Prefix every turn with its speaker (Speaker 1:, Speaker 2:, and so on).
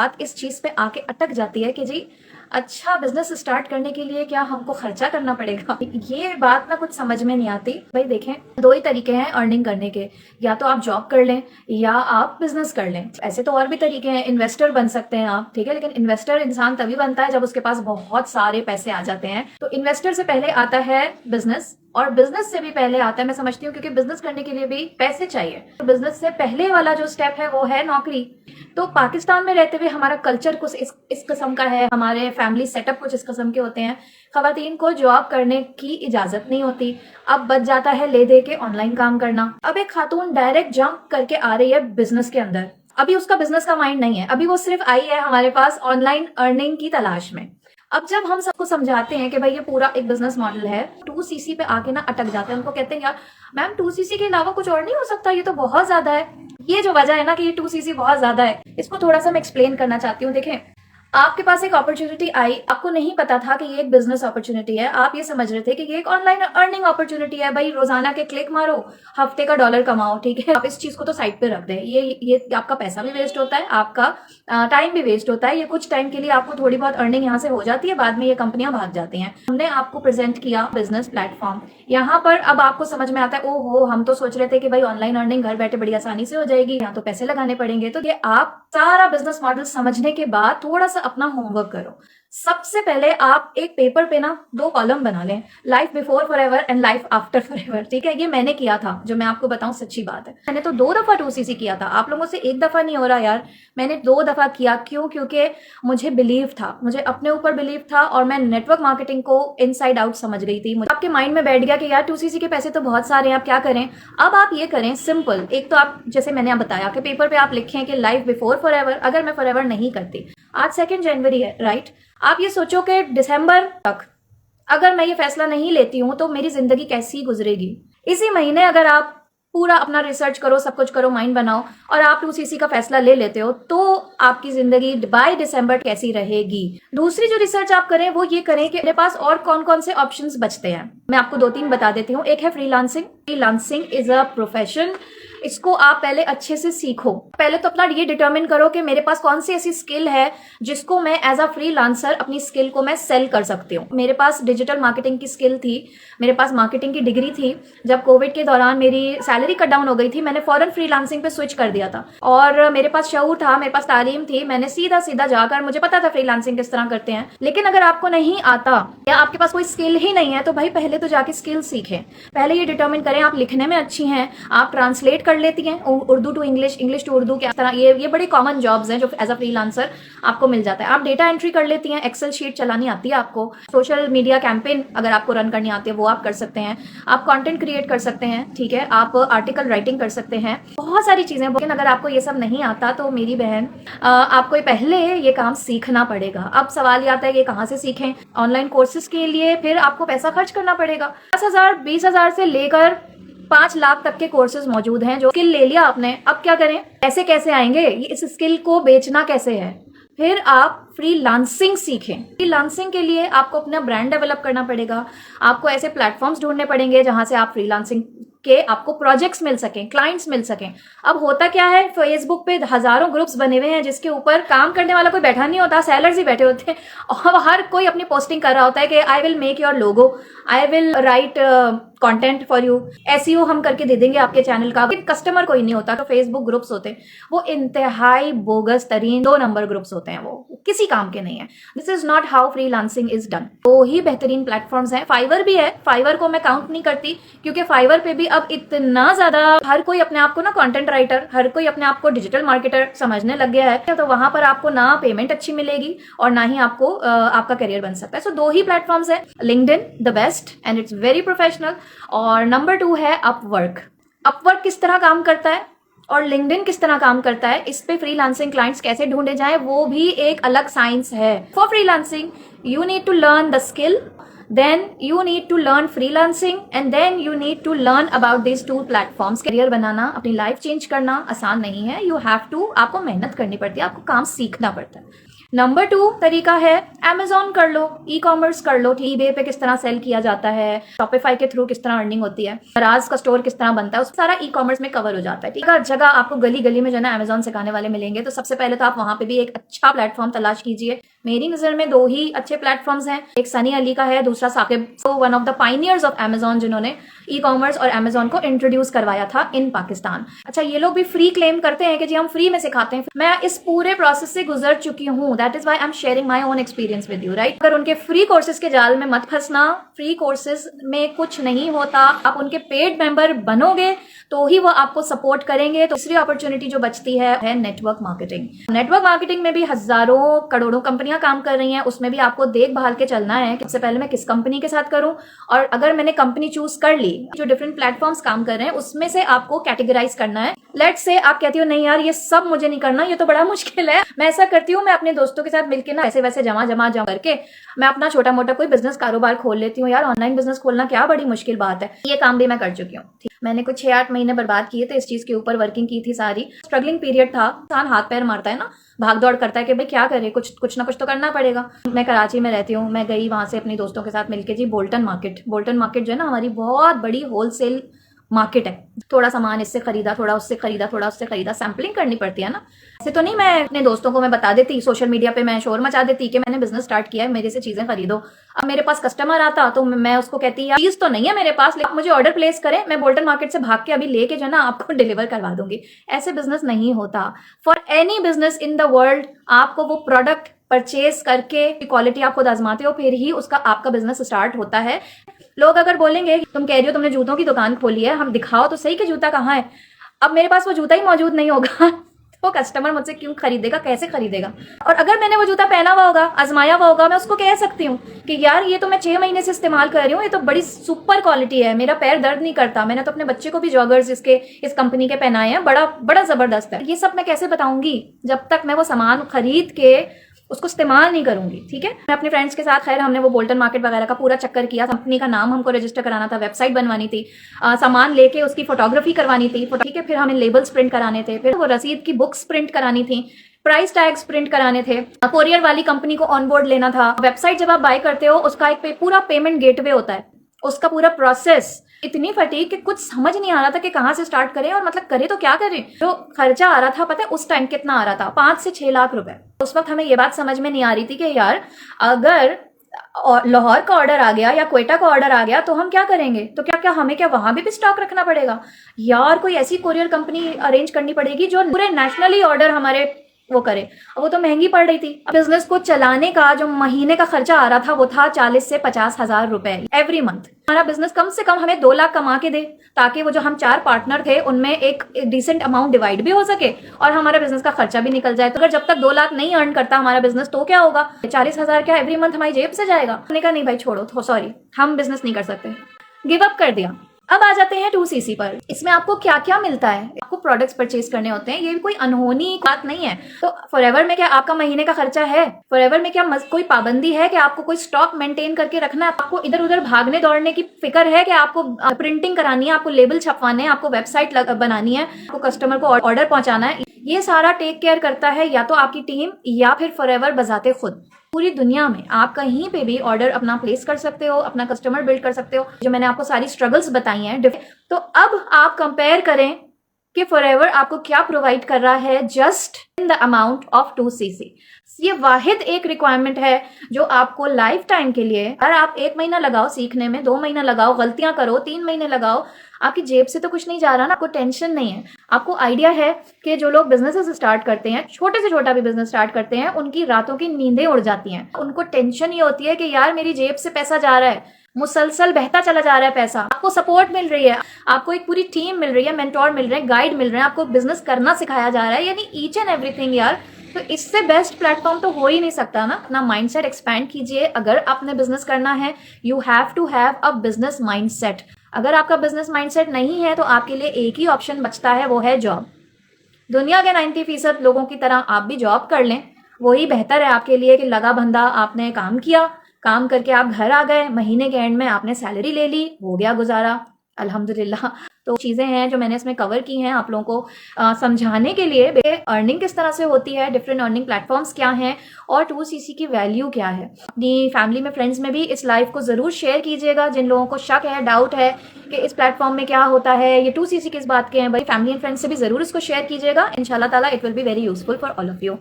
Speaker 1: बात इस चीज पे आके अटक जाती है कि जी अच्छा बिजनेस स्टार्ट करने के लिए क्या हमको खर्चा करना पड़ेगा। ये बात ना कुछ समझ में नहीं आती। भाई देखें, दो ही तरीके हैं अर्निंग करने के, या तो आप जॉब कर लें या आप बिजनेस कर लें। ऐसे तो और भी तरीके हैं, इन्वेस्टर बन सकते हैं आप, ठीक है, लेकिन इन्वेस्टर इंसान तभी बनता है जब उसके पास बहुत सारे पैसे आ जाते हैं। तो इन्वेस्टर से पहले आता है बिजनेस, और बिजनेस से भी पहले आता है, मैं समझती हूँ, क्योंकि बिजनेस करने के लिए भी पैसे चाहिए। तो बिजनेस से पहले वाला जो स्टेप है वो है नौकरी। तो पाकिस्तान में रहते हुए हमारा कल्चर कुछ इस किस्म का है, हमारे फैमिली सेटअप कुछ इस किस्म के होते हैं। खवातीन को जॉब करने की इजाजत नहीं होती। अब बच जाता है ले दे के ऑनलाइन काम करना। अब एक खातून डायरेक्ट जंप करके आ रही है बिजनेस के अंदर। अभी उसका बिजनेस का माइंड नहीं है, अभी वो सिर्फ आई है हमारे पास ऑनलाइन अर्निंग की तलाश में। अब जब हम सबको समझाते हैं कि भाई ये पूरा एक बिजनेस मॉडल है, 2cc पे आके ना अटक जाते हैं। उनको कहते हैं यार मैम 2cc के अलावा कुछ और नहीं हो सकता, ये तो बहुत ज्यादा है। ये जो वजह है ना कि ये 2cc बहुत ज्यादा है, इसको थोड़ा सा मैं एक्सप्लेन करना चाहती हूँ। देखें, आपके पास एक अपॉर्चुनिटी आई, आपको नहीं पता था कि ये एक बिजनेस अपॉर्चुनिटी है, आप ये समझ रहे थे कि ये एक ऑनलाइन अर्निंग अपॉर्चुनिटी है। भाई रोजाना के क्लिक मारो, हफ्ते का डॉलर कमाओ, ठीक है। आप इस चीज को तो साइड पे रख दें। ये आपका पैसा भी वेस्ट होता है, आपका टाइम भी वेस्ट होता है। ये कुछ टाइम के लिए आपको थोड़ी बहुत अर्निंग यहाँ से हो जाती है, बाद में ये कंपनियां भाग जाती हैं। हमने आपको प्रेजेंट किया बिजनेस प्लेटफॉर्म, यहाँ पर अब आपको समझ में आता है ओहो हम तो सोच रहे थे कि भाई ऑनलाइन अर्निंग घर बैठे बड़ी आसानी से हो जाएगी, यहाँ तो पैसे लगाने पड़ेंगे। तो ये आप सारा बिजनेस मॉडल समझने के बाद थोड़ा सा अपना होमवर्क करो। सबसे पहले आप एक पेपर पे ना 2 कॉलम बना लें, life before forever and life after forever, ठीक है। ये मैंने किया था, जो मैं आपको बताऊं सच्ची बात है। मैंने तो 2 दफा 2cc किया था, आप लोगों से 1 दफा नहीं हो रहा यार, मैंने 2 दफा किया। क्यों? क्योंकि मुझे बिलीव था, मुझे अपने ऊपर बिलीव था, और मैं नेटवर्क मार्केटिंग को इनसाइड आउट समझ गई थी। मुझे आपके माइंड में बैठ गया कि यार 2cc के पैसे तो बहुत सारे हैं, आप क्या करें। अब आप ये करें सिंपल, एक तो आप जैसे मैंने बताया कि पेपर पे आप लिखें कि लाइफ बिफोर फॉरएवर। अगर मैं फॉरएवर नहीं करती, आज 2 जनवरी है, राइट, आप ये सोचो कि दिसंबर तक अगर मैं ये फैसला नहीं लेती हूं तो मेरी जिंदगी कैसी गुजरेगी। इसी महीने अगर आप पूरा अपना रिसर्च करो, सब कुछ करो, माइंड बनाओ, और आप 2cc का फैसला ले लेते हो, तो आपकी जिंदगी बाय दिसंबर कैसी रहेगी। दूसरी जो रिसर्च आप करें वो ये करें कि मेरे पास और कौन कौन से ऑप्शंस बचते हैं। मैं आपको 2-3 बता देती हूँ। एक है freelancing. Freelancing is a profession, इसको आप पहले अच्छे से सीखो। पहले तो अपना ये डिटरमिन करो कि मेरे पास कौन सी ऐसी स्किल है जिसको मैं एज अ फ्रीलांसर अपनी स्किल को मैं सेल कर सकती हूँ। मेरे पास डिजिटल मार्केटिंग की स्किल थी, मेरे पास मार्केटिंग की डिग्री थी। जब कोविड के दौरान मेरी सैलरी कट डाउन हो गई थी, मैंने फौरन फ्रीलांसिंग पे स्विच कर दिया था, और मेरे पास शऊर था, मेरे पास तालीम थी, मैंने सीधा सीधा जाकर, मुझे पता था फ्रीलांसिंग किस तरह करते हैं। लेकिन अगर आपको नहीं आता या आपके पास कोई स्किल ही नहीं है, तो भाई पहले तो जाके स्किल सीखें। पहले ये डिटरमिन करें आप लिखने में अच्छी हैं, आप ट्रांसलेट कर लेती हैं Urdu to English, English to Urdu, क्या तरह ये बड़े कॉमन जॉब्स हैं जो एज अ फ्रीलांसर आपको मिल जाता है। आप डेटा एंट्री कर लेती हैं, एक्सेल शीट चलानी आती है आपको, सोशल मीडिया कैंपेन अगर आपको रन करनी आती है वो आप कर सकते हैं, आप कंटेंट क्रिएट कर सकते हैं, ठीक है, आप आर्टिकल राइटिंग कर सकते हैं, बहुत सारी चीजें। लेकिन अगर आपको ये सब नहीं आता तो मेरी बहन आपको पहले ये काम सीखना पड़ेगा। अब सवाल ये आता है कि कहाँ से सीखें। ऑनलाइन कोर्सेज के लिए फिर आपको पैसा खर्च करना पड़ेगा। 10,000 20,000 से लेकर 5 लाख तक के कोर्सेज मौजूद हैं। जो स्किल ले लिया आपने, अब क्या करें, पैसे कैसे आएंगे, इस स्किल को बेचना कैसे है। फिर आप फ्रीलांसिंग सीखें। फ्रीलांसिंग के लिए आपको अपना ब्रांड डेवलप करना पड़ेगा, आपको ऐसे प्लेटफॉर्म्स ढूंढने पड़ेंगे जहां से आप फ्रीलांसिंग के आपको प्रोजेक्ट्स मिल सकें, क्लाइंट्स मिल सकें। अब होता क्या है, फेसबुक पे हजारों ग्रुप्स बने हुए हैं जिसके ऊपर काम करने वाला कोई बैठा नहीं होता, सेलर्स ही बैठे होते हैं, और हर कोई अपनी पोस्टिंग कर रहा होता है कि I will make your logo, I will write content for you, SEO हम करके दे देंगे आपके चैनल का। कस्टमर कोई नहीं होता। तो फेसबुक ग्रुप्स होते हैं वो इंतहाई बोगस तरीन 2 नंबर ग्रुप्स होते हैं, वो किसी काम के नहीं है। This is not how freelancing is done. तो ही बेहतरीन प्लेटफॉर्म्स हैं। फाइवर भी है, फाइवर को मैं काउंट नहीं करती क्योंकि फाइवर पे भी अब इतना ज्यादा हर कोई अपने आप को ना कंटेंट राइटर, हर कोई अपने आप को डिजिटल मार्केटर समझने लग गया है। तो वहां पर आपको ना पेमेंट अच्छी मिलेगी और ना ही आपको आपका करियर बन सकता है। सो 2 ही प्लेटफॉर्म्स है, LinkedIn the best and it's very professional, और नंबर 2 है अपवर्क। अपवर्क किस तरह काम करता है और लिंक्डइन किस तरह काम करता है, इस पे फ्रीलांसिंग क्लाइंट्स कैसे ढूंढे जाएं, वो भी एक अलग साइंस है। For freelancing you need to learn the skill, then you need to learn freelancing and then you need to learn about these 2 platforms। Career बनाना, अपनी लाइफ चेंज करना आसान नहीं है। you have to, आपको मेहनत करनी पड़ती है, आपको काम सीखना पड़ता है। नंबर 2 तरीका है Amazon कर लो, ई-कॉमर्स कर लो, eBay पे किस तरह सेल किया जाता है, Shopify के थ्रू किस तरह अर्निंग होती है, दराज का स्टोर किस तरह बनता है, उस सारा ई-कॉमर्स में कवर हो जाता है। ठीक है, जगह आपको गली गली में जो है ना Amazon सिखाने वाले मिलेंगे, तो सबसे पहले तो आप वहां पे भी एक अच्छा प्लेटफॉर्म तलाश कीजिए। मेरी नजर में 2 ही अच्छे प्लेटफॉर्म्स हैं, एक सनी अली का है, दूसरा Saqib, one of the pioneers of Amazon, जिन्होंने ई-कॉमर्स और Amazon को इंट्रोड्यूस करवाया था इन पाकिस्तान। अच्छा, ये लोग भी फ्री क्लेम करते हैं कि जी हम फ्री में सिखाते हैं। मैं इस पूरे प्रोसेस से गुजर चुकी हूँ, that is why I am sharing my own experience with you, right. अगर उनके फ्री कोर्सेज के जाल में मत फंसना, फ्री कोर्सेज में कुछ नहीं होता। आप उनके पेड मेंबर बनोगे तो ही वो आपको सपोर्ट करेंगे। तो दूसरी अपॉर्चुनिटी जो बचती है नेटवर्क मार्केटिंग। नेटवर्क मार्केटिंग में भी हजारों करोड़ों कंपनियां काम कर रही हैं, उसमें भी आपको देखभाल के चलना है कि सबसे पहले मैं किस कंपनी के साथ करूं, और अगर मैंने कंपनी चूज कर ली, जो डिफरेंट प्लेटफॉर्म्स काम कर रहे हैं उसमें से आपको कैटेगराइज करना है। लेट्स से आप कहती हो नहीं यार ये सब मुझे नहीं करना, ये तो बड़ा मुश्किल है। मैं ऐसा करती हूँ, मैं अपने दोस्तों के साथ मिलकर ना ऐसे वैसे जमा करके मैं अपना छोटा मोटा कोई बिजनेस कारोबार खोल लेती हूँ। यार ऑनलाइन बिजनेस खोलना क्या बड़ी मुश्किल बात है, ये काम भी मैं कर चुकी हूँ। मैंने कुछ 6-8 महीने बर्बाद किए थे इस चीज के ऊपर, वर्किंग की थी सारी। स्ट्रगलिंग पीरियड था, इंसान हाथ पैर मारता है ना, भाग दौड़ करता है कि भाई क्या करे, कुछ ना कुछ तो करना पड़ेगा। मैं कराची में रहती हूँ, मैं गई वहां से अपनी दोस्तों के साथ मिलके जी बोल्टन मार्केट जो है ना हमारी बहुत बड़ी होलसेल मार्केट है। थोड़ा सामान इससे खरीदा, थोड़ा उससे खरीदा, सैम्पलिंग करनी पड़ती है ना। ऐसे तो नहीं मैं अपने दोस्तों को मैं बता देती, सोशल मीडिया पे मैं शोर मचा देती कि मैंने बिजनेस स्टार्ट किया है, मेरे से चीजें खरीदो। अब मेरे पास कस्टमर आता तो मैं उसको कहती यार चीज तो नहीं है मेरे पास, लेकिन मुझे ऑर्डर प्लेस करें, मैं बोल्टन मार्केट से भाग के अभी लेके जो है ना आपको डिलीवर करवा दूंगी। ऐसे बिजनेस नहीं होता। For any business in the world आपको वो प्रोडक्ट परचेज करके क्वालिटी आप खुद आजमाते हो, फिर ही उसका आपका बिजनेस स्टार्ट होता है। लोग अगर बोलेंगे तुम कह रही हो तुमने जूतों की दुकान खोली है, हम दिखाओ तो सही कि जूता कहाँ है। अब मेरे पास वो जूता ही मौजूद नहीं होगा तो कस्टमर मुझसे क्यों खरीदेगा, कैसे खरीदेगा। और अगर मैंने वो जूता पहना हुआ होगा, आजमाया हुआ होगा, मैं उसको कह सकती हूँ कि यार ये तो मैं 6 महीने से इस्तेमाल कर रही हूँ, ये तो बड़ी सुपर क्वालिटी है, मेरा पैर दर्द नहीं करता, मैंने तो अपने बच्चे को भी जॉगर्स इस कंपनी के पहनाए हैं, बड़ा बड़ा जबरदस्त है। ये सब मैं कैसे बताऊंगी जब तक मैं वो सामान खरीद के उसको इस्तेमाल नहीं करूंगी। ठीक है, मैं अपने फ्रेंड्स के साथ, खैर हमने वो बोल्टन मार्केट वगैरह का पूरा चक्कर किया। कंपनी का नाम हमको रजिस्टर कराना था, वेबसाइट बनवानी थी, सामान लेके उसकी फोटोग्राफी करवानी थी, ठीक है, फिर हमें लेबल्स प्रिंट कराने थे, फिर वो रसीद की बुक्स प्रिंट करानी थी, प्राइस टैग्स प्रिंट कराने थे, कोरियर वाली कंपनी को ऑनबोर्ड लेना था। वेबसाइट जब आप बाय करते हो उसका एक पूरा पेमेंट गेटवे होता है, उसका पूरा प्रोसेस। इतनी फटीग कि कुछ समझ नहीं आ रहा था कि कहाँ से स्टार्ट करें, और मतलब करे तो क्या करें। जो खर्चा आ रहा था पता है उस टाइम कितना आ रहा था, 5 से 6 लाख रुपए। उस वक्त हमें ये बात समझ में नहीं आ रही थी कि यार अगर लाहौर का ऑर्डर आ गया या क्वेटा का ऑर्डर आ गया तो हम क्या करेंगे, तो क्या हमें वहां भी स्टॉक रखना पड़ेगा यार। कोई ऐसी कोरियर कंपनी अरेंज करनी पड़ेगी जो पूरे नेशनली ऑर्डर हमारे वो करे। अब वो तो महंगी पड़ रही थी। बिजनेस को चलाने का जो महीने का खर्चा आ रहा था वो था 40 से 50 हजार रुपए एवरी मंथ। हमारा बिजनेस कम से कम हमें 2 लाख कमा के दे, ताकि वो जो हम 4 पार्टनर थे उनमें एक डिसेंट अमाउंट डिवाइड भी हो सके और हमारा बिजनेस का खर्चा भी निकल जाए। तो अगर जब तक 2 लाख नहीं अर्न करता हमारा बिजनेस तो क्या होगा, 40 हजार क्या एवरी मंथ हमारी जेब से जाएगा। हमने कहा नहीं भाई छोड़ो, तो सॉरी हम बिजनेस नहीं कर सकते, गिव अप कर दिया। अब आ जाते हैं 2cc पर। इसमें आपको क्या क्या मिलता है, आपको प्रोडक्ट्स परचेज करने होते हैं, ये भी कोई अनहोनी बात नहीं है। तो फॉरएवर में क्या आपका महीने का खर्चा है, फॉरएवर में क्या कोई पाबंदी है कि आपको कोई स्टॉक मेंटेन करके रखना है, आपको इधर उधर भागने दौड़ने की फिक्र है कि आपको प्रिंटिंग करानी है, आपको लेबल छपवाने हैं, आपको वेबसाइट बनानी है, आपको कस्टमर को ऑर्डर पहुंचाना है। ये सारा टेक केयर करता है या तो आपकी टीम या फिर फॉरएवर बजाते खुद। पूरी दुनिया में आप कहीं पे भी ऑर्डर अपना प्लेस कर सकते हो, अपना कस्टमर बिल्ड कर सकते हो, जो मैंने आपको सारी स्ट्रगल्स बताई हैं। तो अब आप कंपेयर करें कि फॉरएवर आपको क्या प्रोवाइड कर रहा है just in the amount of 2cc। ये वाहिद एक रिक्वायरमेंट है जो आपको लाइफ टाइम के लिए, अगर आप 1 महीना लगाओ सीखने में, 2 महीना लगाओ, गलतियां करो, 3 महीने लगाओ, आपकी जेब से तो कुछ नहीं जा रहा ना, आपको टेंशन नहीं है। आपको आइडिया है कि जो लोग बिजनेसेस स्टार्ट करते हैं, छोटे से छोटा भी बिजनेस स्टार्ट करते हैं, उनकी रातों की नींदें उड़ जाती हैं। उनको टेंशन ये होती है कि यार मेरी जेब से पैसा जा रहा है, मुसलसल बहता चला जा रहा है पैसा, आपको सपोर्ट मिल रही है, आपको एक पूरी टीम मिल रही है, मेंटोर मिल रहे हैं, गाइड मिल रहे हैं, आपको बिजनेस करना सिखाया जा रहा है, यानी ईच एंड एवरीथिंग यार। तो इससे बेस्ट प्लेटफॉर्म तो हो ही नहीं सकता ना। अपना माइंडसेट एक्सपैंड कीजिए। अगर आपने बिजनेस करना है you have to have a business mindset. अगर आपका बिजनेस माइंडसेट नहीं है तो आपके लिए एक ही ऑप्शन बचता है, वो है जॉब। दुनिया के 90% लोगों की तरह आप भी जॉब कर लें, वही बेहतर है आपके लिए कि लगा बंदा आपने काम किया, काम करके आप घर आ गए, महीने के एंड में आपने सैलरी ले ली, हो गया गुजारा। अल्हम्दुलिल्लाह। तो चीज़ें हैं जो मैंने इसमें कवर की हैं आप लोगों को समझाने के लिए अर्निंग किस तरह से होती है, डिफरेंट अर्निंग प्लेटफॉर्म्स क्या हैं और 2CC की वैल्यू क्या है। अपनी फैमिली में, फ्रेंड्स में भी इस लाइव को ज़रूर शेयर कीजिएगा। जिन लोगों को शक है, डाउट है कि इस प्लेटफॉर्म में क्या होता है, ये 2CC किस बात के हैं, भाई फैमिली एंड फ्रेंड्स से भी ज़रूर इसको शेयर कीजिएगा। इंशाल्लाह ताला it will be very useful for all of you.